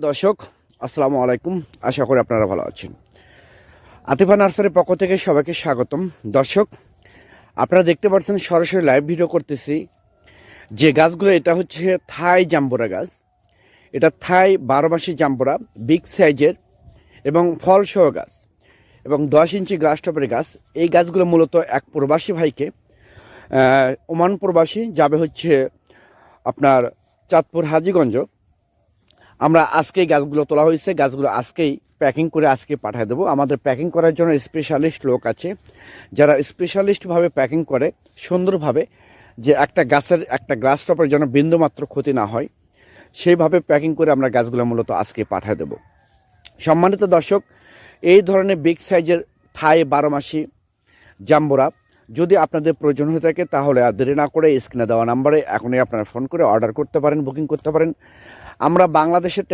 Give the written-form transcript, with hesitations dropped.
দর্শক, আসসালামু আলাইকুম। আশা করি আপনারা ভালো আছেন। আতিফা নার্সারির পক্ষ থেকে সবাইকে স্বাগতম। দর্শক, আপনারা দেখতে পাচ্ছেন সরাসরি লাইভ ভিডিও করতেছি। যে গাছগুলো, এটা হচ্ছে থাই জাম্বুরা গাছ। এটা থাই 12 মাসি জাম্বুরা, বিগ সাইজের এবং ফলসহ গাছ এবং 10 ইঞ্চি গ্রাস টপের গাছ। এই গাছগুলো মূলত এক প্রবাসী ভাইকে, ওমান প্রবাসী, যাবে হচ্ছে আপনার চাঁদপুর হাজীগঞ্জ। আমরা আজকেই গাছগুলো তোলা হয়েছে, গাছগুলো আজকেই প্যাকিং করে আজকে পাঠিয়ে দেবো। আমাদের প্যাকিং করার জন্য স্পেশালিস্ট লোক আছে, যারা স্পেশালিস্টভাবে প্যাকিং করে সুন্দরভাবে, যে একটা গাছের একটা গ্রাস টপের যেন বিন্দুমাত্র ক্ষতি না হয়, সেইভাবে প্যাকিং করে আমরা গাছগুলো মূলত আজকে পাঠিয়ে দেবো। সম্মানিত দর্শক, এই ধরনের বিগ সাইজের থাই 12 মাসি জাম্বুরা যদি আপনাদের প্রয়োজন হয়ে থাকে, তাহলে আর দেরি না করে স্ক্রিনে দেওয়া নাম্বারে এখনই আপনারা ফোন করে অর্ডার করতে পারেন, বুকিং করতে পারেন। আমরা বাংলাদেশের